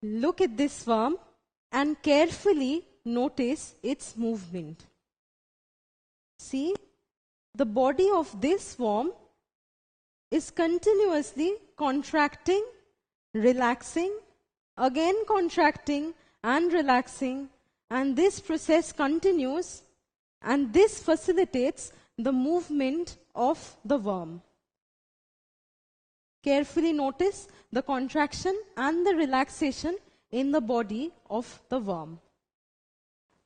Look at this worm and carefully notice its movement. See, the body of this worm is continuously contracting, relaxing, again contracting and relaxing, and this process continues, and this facilitates the movement of the worm. Carefully notice the contraction and the relaxation in the body of the worm.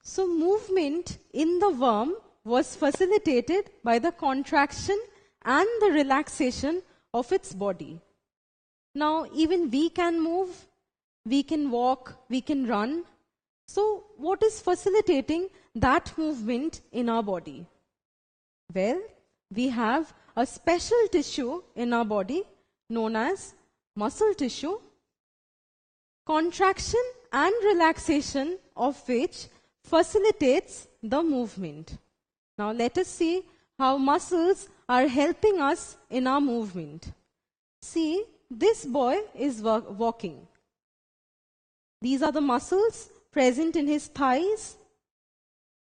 So movement in the worm was facilitated by the contraction and the relaxation of its body. Now even we can move, we can walk, we can run. So what is facilitating that movement in our body? Well, we have a special tissue in our body known as muscle tissue, contraction and relaxation of which facilitates the movement. Now let us see how muscles are helping us in our movement. See, this boy is walking. These are the muscles present in his thighs.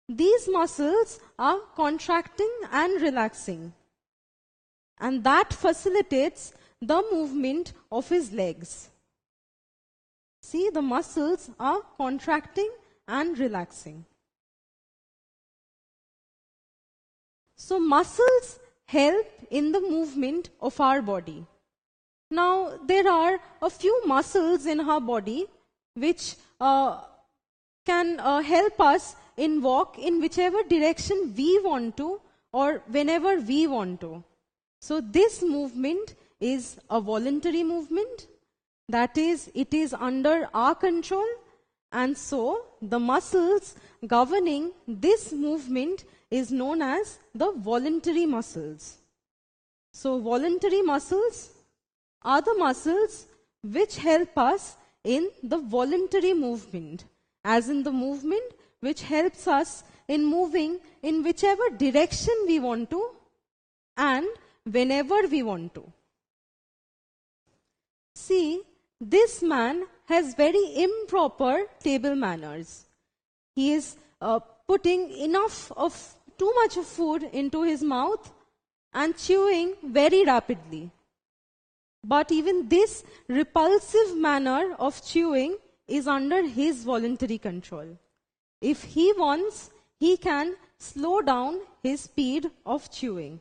These muscles are contracting and relaxing, and that facilitates the movement of his legs. See, the muscles are contracting and relaxing. So muscles help in the movement of our body. Now there are a few muscles in our body which can help us in walk in whichever direction we want to or whenever we want to. So this movement is a voluntary movement. That is, it is under our control, and so the muscles governing this movement is known as the voluntary muscles. So voluntary muscles are the muscles which help us in the voluntary movement, as in the movement which helps us in moving in whichever direction we want to and whenever we want to. See, this man has very improper table manners. He is putting too much of food into his mouth and chewing very rapidly. But even this repulsive manner of chewing is under his voluntary control. If he wants, he can slow down his speed of chewing.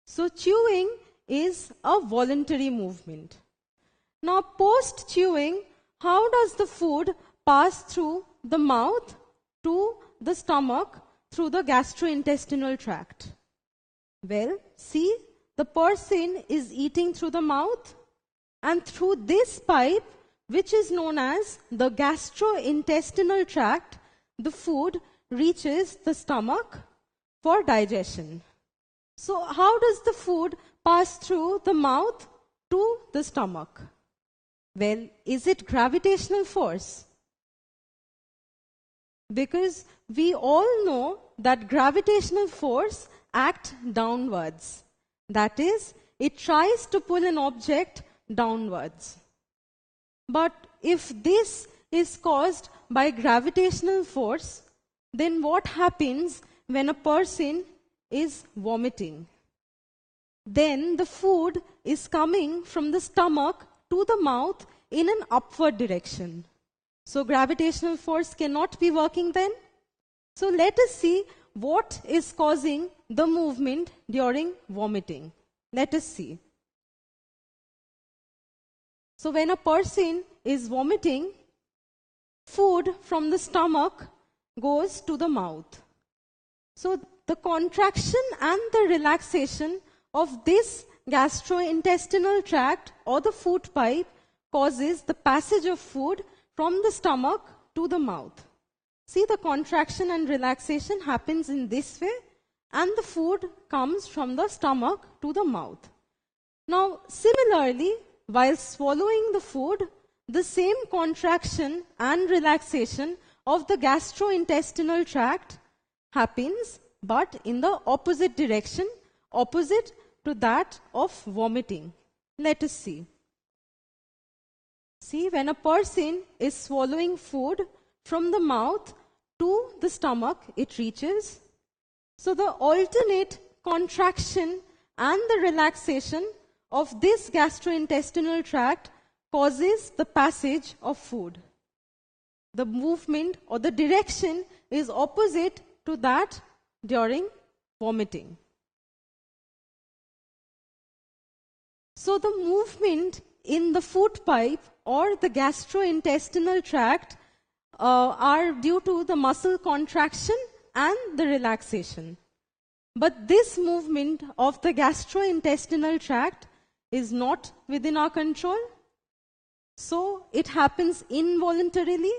So chewing is a voluntary movement. Now post-chewing, how does the food pass through the mouth to the stomach through the gastrointestinal tract? Well, see, the person is eating through the mouth, and through this pipe, which is known as the gastrointestinal tract, the food reaches the stomach for digestion. So how does the food pass through the mouth to the stomach? Well, is it gravitational force? Because we all know that gravitational force acts downwards. That is, it tries to pull an object downwards. But if this is caused by gravitational force, then what happens when a person is vomiting? Then the food is coming from the stomach to the mouth in an upward direction. So gravitational force cannot be working then. So let us see what is causing the movement during vomiting. Let us see. So when a person is vomiting, food from the stomach goes to the mouth. So the contraction and the relaxation of this gastrointestinal tract or the food pipe causes the passage of food from the stomach to the mouth. See, the contraction and relaxation happens in this way, and the food comes from the stomach to the mouth. Now, similarly, while swallowing the food, the same contraction and relaxation of the gastrointestinal tract happens, but in the opposite direction, opposite to that of vomiting. Let us see. See, when a person is swallowing food from the mouth to the stomach, it reaches. So the alternate contraction and the relaxation of this gastrointestinal tract causes the passage of food. The movement or the direction is opposite to that during vomiting. So the movement in the food pipe or the gastrointestinal tract are due to the muscle contraction and the relaxation. But this movement of the gastrointestinal tract is not within our control. So it happens involuntarily.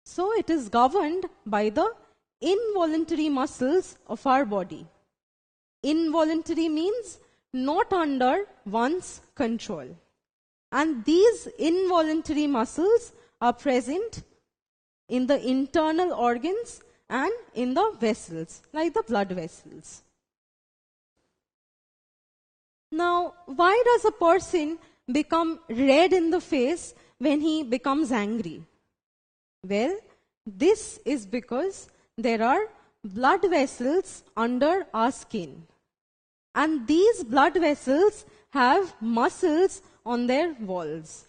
So it is governed by the involuntary muscles of our body. Involuntary means not under one's control. And these involuntary muscles are present in the internal organs and in the vessels, like the blood vessels. Now, why does a person become red in the face when he becomes angry? Well, this is because there are blood vessels under our skin. And these blood vessels have muscles on their walls.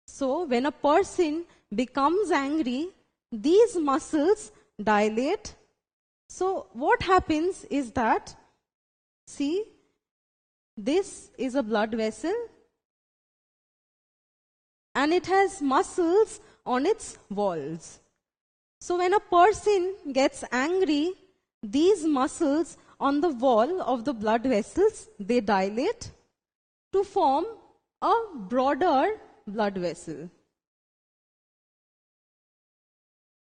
So, when a person becomes angry, these muscles dilate. So, what happens is that, see, this is a blood vessel and it has muscles on its walls. So, when a person gets angry, these muscles on the wall of the blood vessels, they dilate to form a broader blood vessel.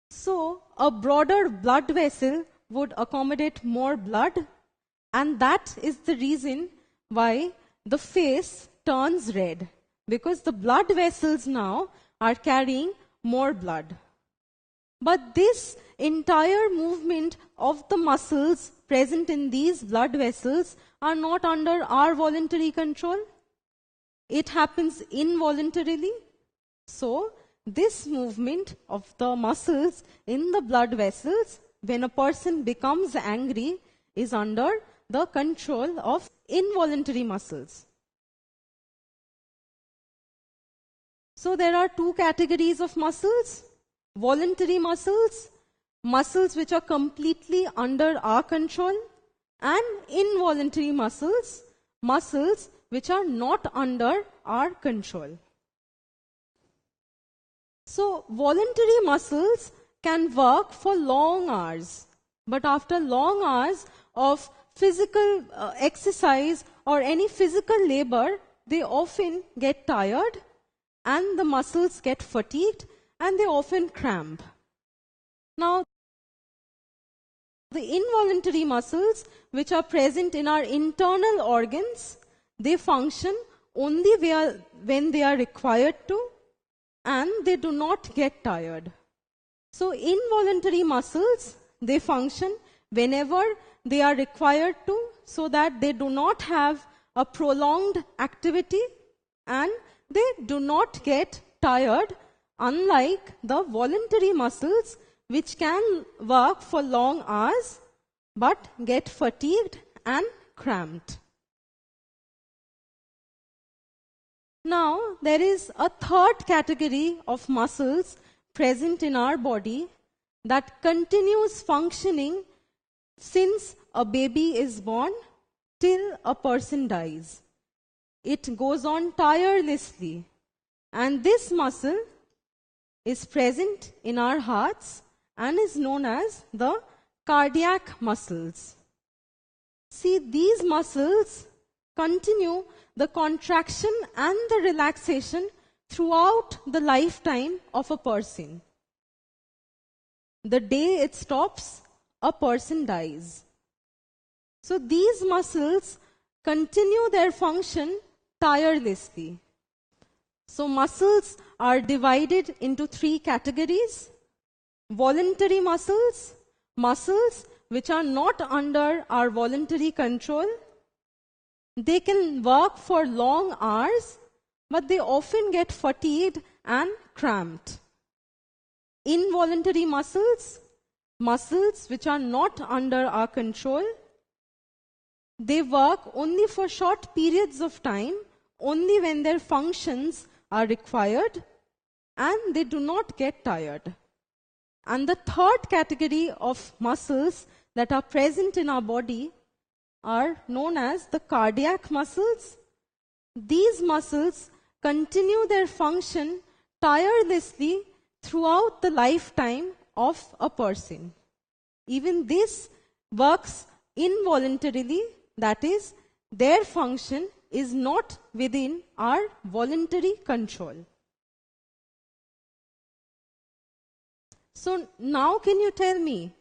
So, a broader blood vessel would accommodate more blood, and that is the reason why the face turns red, because the blood vessels now are carrying more blood. But this entire movement of the muscles present in these blood vessels are not under our voluntary control. It happens involuntarily. So, this movement of the muscles in the blood vessels when a person becomes angry is under the control of involuntary muscles. So, there are two categories of muscles. Voluntary muscles, muscles which are completely under our control, and involuntary muscles, muscles which are not under our control. So, voluntary muscles can work for long hours, but after long hours of physical exercise or any physical labor, they often get tired and the muscles get fatigued and they often cramp. Now, the involuntary muscles which are present in our internal organs, they function only when they are required to, and they do not get tired. So, involuntary muscles, they function whenever they are required to, so that they do not have a prolonged activity and they do not get tired, unlike the voluntary muscles which can work for long hours but get fatigued and cramped. Now, there is a third category of muscles present in our body that continues functioning since a baby is born till a person dies. It goes on tirelessly, and this muscle is present in our hearts and is known as the cardiac muscles. See, these muscles continue the contraction and the relaxation throughout the lifetime of a person. The day it stops, a person dies. So these muscles continue their function tirelessly. So muscles are divided into three categories. Voluntary muscles, muscles which are not under our voluntary control. They can work for long hours, but they often get fatigued and cramped. Involuntary muscles, muscles which are not under our control, they work only for short periods of time, only when their functions are required, and they do not get tired. And the third category of muscles that are present in our body are known as the cardiac muscles. These muscles continue their function tirelessly throughout the lifetime of a person. Even this works involuntarily, that is, their function is not within our voluntary control. So now can you tell me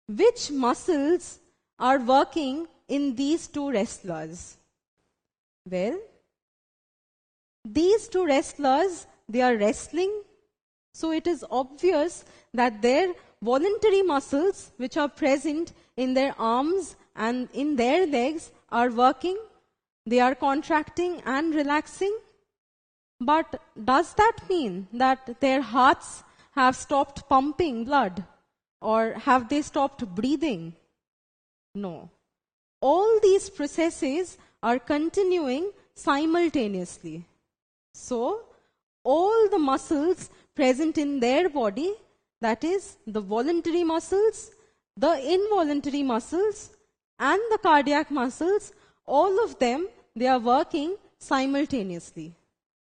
which muscles are working in these two wrestlers? Well, these two wrestlers, they are wrestling, so it is obvious that their voluntary muscles which are present in their arms and in their legs are working. They are contracting and relaxing. But does that mean that their hearts have stopped pumping blood, or have they stopped breathing? No. All these processes are continuing simultaneously. So, all the muscles present in their body, that is, the voluntary muscles, the involuntary muscles, and the cardiac muscles, all of them, they are working simultaneously.